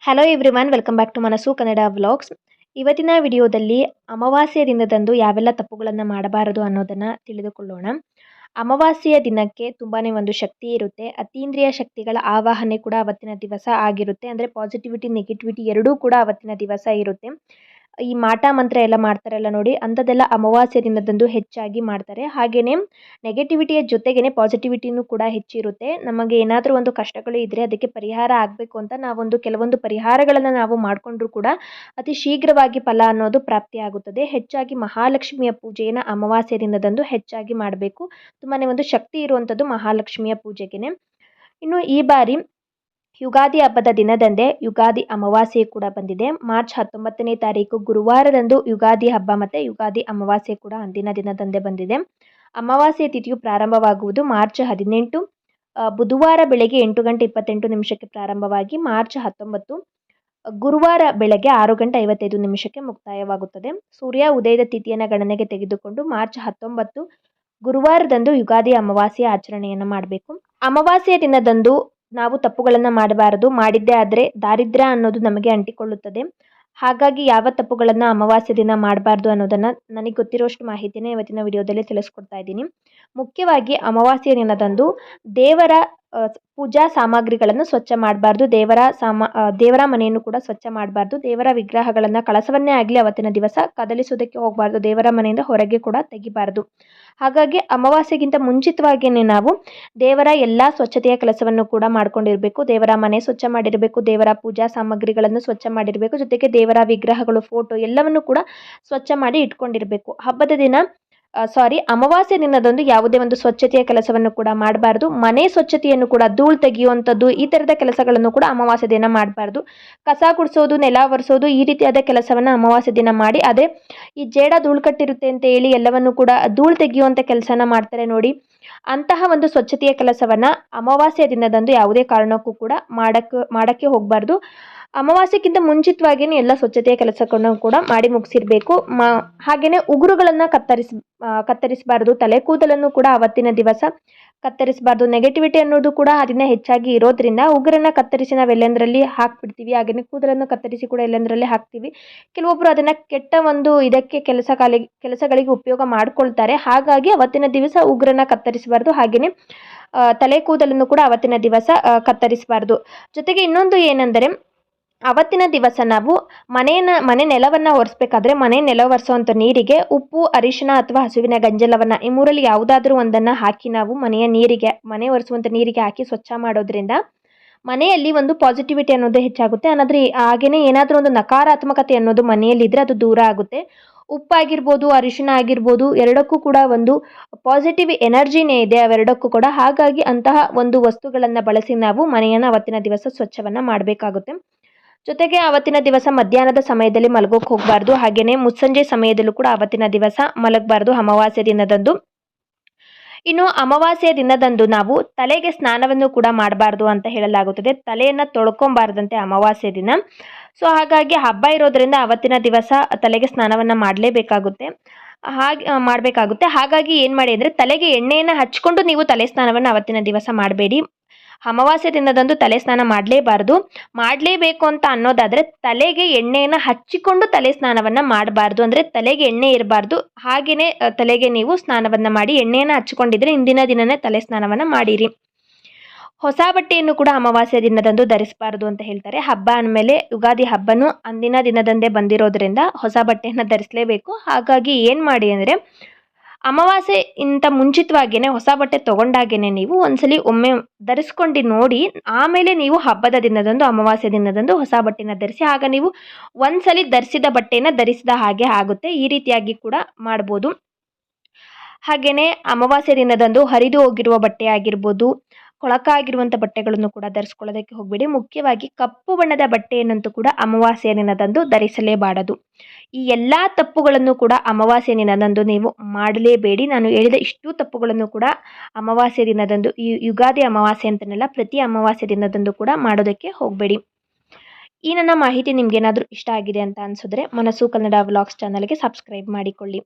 Hello everyone, welcome back to Manassu Kannada vlogs. ಇವತ್ತಿನ ವಿಡಿಯೋದಲ್ಲಿ ಅಮಾವಾಸ್ಯೆಯ ದಿನದಂದು ಯಾವೆಲ್ಲ ತಪ್ಪುಗಳನ್ನು ಮಾಡಬಾರದು ಅನ್ನೋದನ್ನು ತಿಳಿದುಕೊಳ್ಳೋಣ. ಅಮಾವಾಸ್ಯೆಯ ದಿನಕ್ಕೆ ತುಂಬಾ ಒಂದು ಶಕ್ತಿ ಇರುತ್ತೆ. ಅತೀಂದ್ರಿಯ ಶಕ್ತಿಗಳ ಆವಾಹನೆ ಕೂಡ ಅವತ್ತಿನ ದಿವಸ ಆಗಿರುತ್ತೆ. ಅಂದರೆ ಪಾಸಿಟಿವಿಟಿ ನೆಗೆಟಿವಿಟಿ ಎರಡೂ ಕೂಡ ಅವತ್ತಿನ ದಿವಸ ಇರುತ್ತೆ. ಈ ಮಾಟ ಮಂತ್ರ ಎಲ್ಲ ಮಾಡ್ತಾರಲ್ಲ ನೋಡಿ, ಅಂಥದ್ದೆಲ್ಲ ಅಮಾವಾಸ್ಯೆ ದಿನದಂದು ಹೆಚ್ಚಾಗಿ ಮಾಡ್ತಾರೆ. ಹಾಗೆಯೇ ನೆಗೆಟಿವಿಟಿಯ ಜೊತೆಗೇ ಪಾಸಿಟಿವಿಟಿನೂ ಕೂಡ ಹೆಚ್ಚಿರುತ್ತೆ. ನಮಗೆ ಏನಾದರೂ ಒಂದು ಕಷ್ಟಗಳು ಇದ್ದರೆ ಅದಕ್ಕೆ ಪರಿಹಾರ ಆಗಬೇಕು ಅಂತ ಕೆಲವೊಂದು ಪರಿಹಾರಗಳನ್ನು ನಾವು ಮಾಡಿಕೊಂಡ್ರೂ ಕೂಡ ಅತಿ ಶೀಘ್ರವಾಗಿ ಫಲ ಅನ್ನೋದು ಪ್ರಾಪ್ತಿಯಾಗುತ್ತದೆ. ಹೆಚ್ಚಾಗಿ ಮಹಾಲಕ್ಷ್ಮಿಯ ಪೂಜೆಯನ್ನು ಅಮಾವಾಸ್ಯೆ ದಿನದಂದು ಹೆಚ್ಚಾಗಿ ಮಾಡಬೇಕು. ತುಂಬಾ ಒಂದು ಶಕ್ತಿ ಇರುವಂಥದ್ದು ಮಹಾಲಕ್ಷ್ಮಿಯ ಪೂಜೆಗೆ. ಇನ್ನು ಈ ಬಾರಿ ಯುಗಾದಿ ಹಬ್ಬದ ದಿನದಂದೇ ಯುಗಾದಿ ಅಮಾವಾಸ್ಯೆ ಕೂಡ ಬಂದಿದೆ. ಮಾರ್ಚ್ 19ನೇ ತಾರೀಕು ಗುರುವಾರದಂದು ಯುಗಾದಿ ಹಬ್ಬ ಮತ್ತು ಯುಗಾದಿ ಅಮಾವಾಸ್ಯೆ ಕೂಡ ಅಂದಿನ ದಿನದಂದೇ ಬಂದಿದೆ. ಅಮಾವಾಸ್ಯೆ ತಿಥಿಯು ಪ್ರಾರಂಭವಾಗುವುದು ಮಾರ್ಚ್ 18, ಬುಧವಾರ ಬೆಳಗ್ಗೆ 8:28 ಪ್ರಾರಂಭವಾಗಿ ಮಾರ್ಚ್ 19 ಗುರುವಾರ ಬೆಳಗ್ಗೆ 6:55 ಮುಕ್ತಾಯವಾಗುತ್ತದೆ. ಸೂರ್ಯ ಉದಯದ ತಿಥಿಯನ್ನು ಗಣನೆಗೆ ತೆಗೆದುಕೊಂಡು ಮಾರ್ಚ್ 19 ಗುರುವಾರದಂದು ಯುಗಾದಿ ಅಮಾವಾಸ್ಯೆ ಆಚರಣೆಯನ್ನು ಮಾಡಬೇಕು. ಅಮಾವಾಸ್ಯೆಯ ದಿನದಂದು ನಾವು ತಪ್ಪುಗಳನ್ನು ಮಾಡಬಾರದು. ಮಾಡಿದ್ದೇ ಆದರೆ ದಾರಿದ್ರ್ಯ ಅನ್ನೋದು ನಮಗೆ ಅಂಟಿಕೊಳ್ಳುತ್ತದೆ. ಹಾಗಾಗಿ ಯಾವ ತಪ್ಪುಗಳನ್ನು ಅಮಾವಾಸ್ಯೆ ದಿನ ಮಾಡಬಾರ್ದು ಅನ್ನೋದನ್ನು ನನಗೆ ಗೊತ್ತಿರೋಷ್ಟು ಮಾಹಿತಿನೇ ಇವತ್ತಿನ ವಿಡಿಯೋದಲ್ಲಿ ತಿಳಿಸ್ಕೊಡ್ತಾ ಇದ್ದೀನಿ. ಮುಖ್ಯವಾಗಿ ಅಮಾವಾಸ್ಯೆಯ ದಿನದಂದು ದೇವರ ಪೂಜಾ ಸಾಮಗ್ರಿಗಳನ್ನು ಸ್ವಚ್ಛ ಮಾಡಬಾರ್ದು. ದೇವರ ಮನೆಯನ್ನು ಕೂಡ ಸ್ವಚ್ಛ ಮಾಡಬಾರ್ದು. ದೇವರ ವಿಗ್ರಹಗಳನ್ನು, ಕಳಸವನ್ನೇ ಆಗಲಿ ಅವತ್ತಿನ ದಿವಸ ಕದಲಿಸೋದಕ್ಕೆ ಹೋಗಬಾರ್ದು. ದೇವರ ಮನೆಯಿಂದ ಹೊರಗೆ ಕೂಡ ತೆಗಿಬಾರ್ದು. ಹಾಗಾಗಿ ಅಮಾವಾಸ್ಯೆಗಿಂತ ಮುಂಚಿತವಾಗಿಯೇ ನಾವು ದೇವರ ಎಲ್ಲ ಸ್ವಚ್ಛತೆಯ ಕೆಲಸವನ್ನು ಕೂಡ ಮಾಡ್ಕೊಂಡಿರಬೇಕು. ದೇವರ ಮನೆ ಸ್ವಚ್ಛ ಮಾಡಿರಬೇಕು, ದೇವರ ಪೂಜಾ ಸಾಮಗ್ರಿಗಳನ್ನು ಸ್ವಚ್ಛ ಮಾಡಿರಬೇಕು, ಜೊತೆಗೆ ದೇವರ ವಿಗ್ರಹಗಳು, ಫೋಟೋ ಎಲ್ಲವನ್ನು ಕೂಡ ಸ್ವಚ್ಛ ಮಾಡಿ ಇಟ್ಕೊಂಡಿರಬೇಕು. ಅಮಾವಾಸ್ಯೆ ದಿನದಂದು ಯಾವುದೇ ಒಂದು ಸ್ವಚ್ಛತೆಯ ಕೆಲಸವನ್ನು ಕೂಡ ಮಾಡಬಾರ್ದು. ಮನೆ ಸ್ವಚ್ಛತೆಯನ್ನು ಕೂಡ, ಧೂಳು ತೆಗೆಯುವಂಥದ್ದು, ಈ ಥರದ ಕೆಲಸಗಳನ್ನು ಕೂಡ ಅಮಾವಾಸ್ಯೆ ದಿನ ಮಾಡಬಾರ್ದು. ಕಸ ಗುಡಿಸೋದು, ನೆಲ ಒರೆಸೋದು, ಈ ರೀತಿಯಾದ ಕೆಲಸವನ್ನು ಅಮಾವಾಸ್ಯೆ ದಿನ ಮಾಡಿ, ಅದೇ ಈ ಜೇಡ ಧೂಳು ಕಟ್ಟಿರುತ್ತೆ ಅಂತ ಹೇಳಿ ಎಲ್ಲವನ್ನು ಕೂಡ ಧೂಳು ತೆಗೆಯುವಂಥ ಕೆಲಸನ ಮಾಡ್ತಾರೆ ನೋಡಿ, ಅಂತಹ ಒಂದು ಸ್ವಚ್ಛತೆಯ ಕೆಲಸವನ್ನು ಅಮಾವಾಸ್ಯೆ ದಿನದಂದು ಯಾವುದೇ ಕಾರಣಕ್ಕೂ ಕೂಡ ಮಾಡಕ್ಕೆ ಹೋಗಬಾರ್ದು. ಅಮಾವಾಸ್ಯೆಗಿಂತ ಮುಂಚಿತವಾಗಿಯೇ ಎಲ್ಲ ಸ್ವಚ್ಛತೆಯ ಕೆಲಸಗಳನ್ನು ಕೂಡ ಮಾಡಿ ಮುಗಿಸಿರಬೇಕು. ಹಾಗೆಯೇ ಉಗುರುಗಳನ್ನು ಕತ್ತರಿಸಬಾರ್ದು. ತಲೆ ಕೂದಲನ್ನು ಕೂಡ ಅವತ್ತಿನ ದಿವಸ ಕತ್ತರಿಸಬಾರ್ದು. ನೆಗೆಟಿವಿಟಿ ಅನ್ನೋದು ಕೂಡ ಅದನ್ನ ಹೆಚ್ಚಾಗಿ ಇರೋದ್ರಿಂದ ಉಗುರನ್ನು ಕತ್ತರಿಸಿ ನಾವು ಎಲ್ಲೆಂದರಲ್ಲಿ ಹಾಕ್ಬಿಡ್ತೀವಿ. ಹಾಗೆಯೇ ಕೂದಲನ್ನು ಕತ್ತರಿಸಿ ಕೂಡ ಎಲ್ಲೆಂದರಲ್ಲಿ ಹಾಕ್ತೀವಿ. ಕೆಲವೊಬ್ಬರು ಅದನ್ನು ಕೆಟ್ಟ ಒಂದು ಇದಕ್ಕೆ ಕೆಲಸಗಳಿಗೆ ಉಪಯೋಗ ಮಾಡ್ಕೊಳ್ತಾರೆ. ಹಾಗಾಗಿ ಅವತ್ತಿನ ದಿವಸ ಉಗುರನ್ನು ಕತ್ತರಿಸಬಾರ್ದು. ಹಾಗೆಯೇ ತಲೆ ಕೂದಲನ್ನು ಕೂಡ ಅವತ್ತಿನ ದಿವಸ ಕತ್ತರಿಸಬಾರ್ದು. ಜೊತೆಗೆ ಇನ್ನೊಂದು ಏನೆಂದರೆ, ಅವತ್ತಿನ ದಿವಸ ನಾವು ಮನೆ ನೆಲವನ್ನು ಒರೆಸ್ಬೇಕಾದ್ರೆ ಮನೆ ನೆಲ ಒರೆಸುವಂಥ ನೀರಿಗೆ ಉಪ್ಪು, ಅರಿಶಿನ ಅಥವಾ ಹಸುವಿನ ಗಂಜಲವನ್ನು, ಈ ಮೂರಲ್ಲಿ ಯಾವುದಾದ್ರೂ ಒಂದನ್ನು ಹಾಕಿ ನಾವು ಮನೆ ಒರೆಸುವಂಥ ನೀರಿಗೆ ಹಾಕಿ ಸ್ವಚ್ಛ ಮಾಡೋದ್ರಿಂದ ಮನೆಯಲ್ಲಿ ಒಂದು ಪಾಸಿಟಿವಿಟಿ ಅನ್ನೋದು ಹೆಚ್ಚಾಗುತ್ತೆ. ಹಾಗೆಯೇ ಏನಾದರೂ ಒಂದು ನಕಾರಾತ್ಮಕತೆ ಅನ್ನೋದು ಮನೆಯಲ್ಲಿದ್ದರೆ ಅದು ದೂರ ಆಗುತ್ತೆ. ಉಪ್ಪಾಗಿರ್ಬೋದು, ಅರಿಶಿನ ಆಗಿರ್ಬೋದು, ಎರಡಕ್ಕೂ ಕೂಡ ಒಂದು ಪಾಸಿಟಿವ್ ಎನರ್ಜಿನೇ ಇದೆ ಅವೆರಡಕ್ಕೂ ಕೂಡ. ಹಾಗಾಗಿ ಅಂತಹ ಒಂದು ವಸ್ತುಗಳನ್ನು ಬಳಸಿ ನಾವು ಮನೆಯನ್ನು ಅವತ್ತಿನ ದಿವಸ ಸ್ವಚ್ಛವನ್ನು ಮಾಡಬೇಕಾಗುತ್ತೆ. ಜೊತೆಗೆ ಅವತ್ತಿನ ದಿವಸ ಮಧ್ಯಾಹ್ನದ ಸಮಯದಲ್ಲಿ ಮಲಗೋಕೆ ಹೋಗಬಾರ್ದು. ಹಾಗೆಯೇ ಮುಸ್ಸಂಜೆ ಸಮಯದಲ್ಲೂ ಕೂಡ ಅವತ್ತಿನ ದಿವಸ ಮಲಗಬಾರ್ದು ಅಮಾವಾಸ್ಯೆ ದಿನದಂದು. ಇನ್ನು ಅಮಾವಾಸ್ಯೆಯ ದಿನದಂದು ನಾವು ತಲೆಗೆ ಸ್ನಾನವನ್ನು ಕೂಡ ಮಾಡಬಾರ್ದು ಅಂತ ಹೇಳಲಾಗುತ್ತದೆ. ತಲೆಯನ್ನು ತೊಳ್ಕೊಬಾರ್ದಂತೆ ಅಮಾವಾಸ್ಯೆ ದಿನ. ಸೊ ಹಾಗಾಗಿ ಹಬ್ಬ ಇರೋದ್ರಿಂದ ಅವತ್ತಿನ ದಿವಸ ತಲೆಗೆ ಸ್ನಾನವನ್ನು ಮಾಡಲೇಬೇಕಾಗುತ್ತೆ. ಹಾಗಾಗಿ ಏನು ಮಾಡಿ ಅಂದರೆ, ತಲೆಗೆ ಎಣ್ಣೆಯನ್ನು ಹಚ್ಕೊಂಡು ನೀವು ತಲೆ ಸ್ನಾನವನ್ನು ಅವತ್ತಿನ ದಿವಸ ಮಾಡಬೇಡಿ. ಅಮಾವಾಸ್ಯೆ ದಿನದಂದು ತಲೆ ಸ್ನಾನ ಮಾಡಲೇಬೇಕು ಅಂತ ಅನ್ನೋದಾದರೆ ತಲೆಗೆ ಎಣ್ಣೆಯನ್ನು ಹಚ್ಚಿಕೊಂಡು ತಲೆ ಸ್ನಾನವನ್ನು ಮಾಡಬಾರ್ದು. ಅಂದರೆ ತಲೆಗೆ ಎಣ್ಣೆ ಇರಬಾರ್ದು. ಹಾಗೆಯೇ ತಲೆಗೆ ನೀವು ಸ್ನಾನವನ್ನು ಮಾಡಿ, ಎಣ್ಣೆಯನ್ನು ಹಚ್ಕೊಂಡಿದ್ರೆ ಇಂದಿನ ದಿನನೇ ತಲೆ ಸ್ನಾನವನ್ನು ಮಾಡಿರಿ. ಹೊಸ ಬಟ್ಟೆಯನ್ನು ಕೂಡ ಅಮಾವಾಸ್ಯೆ ದಿನದಂದು ಧರಿಸಬಾರ್ದು ಅಂತ ಹೇಳ್ತಾರೆ. ಹಬ್ಬ ಅಂದಮೇಲೆ ಯುಗಾದಿ ಹಬ್ಬನೂ ಅಂದಿನ ದಿನದಂದೇ ಬಂದಿರೋದ್ರಿಂದ ಹೊಸ ಬಟ್ಟೆಯನ್ನು ಧರಿಸಲೇಬೇಕು. ಹಾಗಾಗಿ ಏನು ಮಾಡಿ ಅಂದರೆ, ಅಮಾವಾಸ್ಯೆ ಇಂಥ ಮುಂಚಿತವಾಗಿಯೇ ಹೊಸ ಬಟ್ಟೆ ತೊಗೊಂಡಾಗೇ ನೀವು ಒಮ್ಮೆ ಧರಿಸ್ಕೊಂಡು ನೋಡಿ, ಆಮೇಲೆ ನೀವು ಹಬ್ಬದ ದಿನದಂದು ಅಮಾವಾಸ್ಯೆ ದಿನದಂದು ಹೊಸ ಬಟ್ಟೆನ ಧರಿಸಿ. ಆಗ ನೀವು ಒಂದ್ಸಲಿ ಧರಿಸಿದ ಬಟ್ಟೆನ ಧರಿಸಿದ ಹಾಗೆ ಆಗುತ್ತೆ. ಈ ರೀತಿಯಾಗಿ ಕೂಡ ಮಾಡ್ಬೋದು. ಹಾಗೆಯೇ ಅಮಾವಾಸ್ಯೆ ದಿನದಂದು ಹರಿದು ಹೋಗಿರುವ ಬಟ್ಟೆ ಆಗಿರ್ಬೋದು, ಕೊಳಕ ಆಗಿರುವಂಥ ಬಟ್ಟೆಗಳನ್ನು ಕೂಡ ಧರಿಸ್ಕೊಳ್ಳೋದಕ್ಕೆ ಹೋಗಬೇಡಿ. ಮುಖ್ಯವಾಗಿ ಕಪ್ಪು ಬಣ್ಣದ ಬಟ್ಟೆಯನ್ನಂತೂ ಕೂಡ ಅಮಾವಾಸ್ಯೆಯ ದಿನದಂದು ಧರಿಸಲೇಬಾರದು. ಈ ಎಲ್ಲ ತಪ್ಪುಗಳನ್ನು ಕೂಡ ಅಮಾವಾಸ್ಯೆ ದಿನದಂದು ನೀವು ಮಾಡಲೇಬೇಡಿ. ನಾನು ಹೇಳಿದ ಇಷ್ಟು ತಪ್ಪುಗಳನ್ನು ಕೂಡ ಅಮಾವಾಸ್ಯೆ ದಿನದಂದು, ಈ ಯುಗಾದಿ ಅಮಾವಾಸ್ಯೆ ಅಂತನಲ್ಲ, ಪ್ರತಿ ಅಮಾವಾಸ್ಯೆ ದಿನದಂದು ಕೂಡ ಮಾಡೋದಕ್ಕೆ ಹೋಗಬೇಡಿ. ಈ ನನ್ನ ಮಾಹಿತಿ ನಿಮ್ಗೇನಾದರೂ ಇಷ್ಟ ಆಗಿದೆ ಅಂತ ಅನಿಸಿದ್ರೆ ಮನಸ್ಸು ಕನ್ನಡ ವ್ಲಾಗ್ಸ್ ಚಾನಲ್ಗೆ ಸಬ್ಸ್ಕ್ರೈಬ್ ಮಾಡಿಕೊಳ್ಳಿ.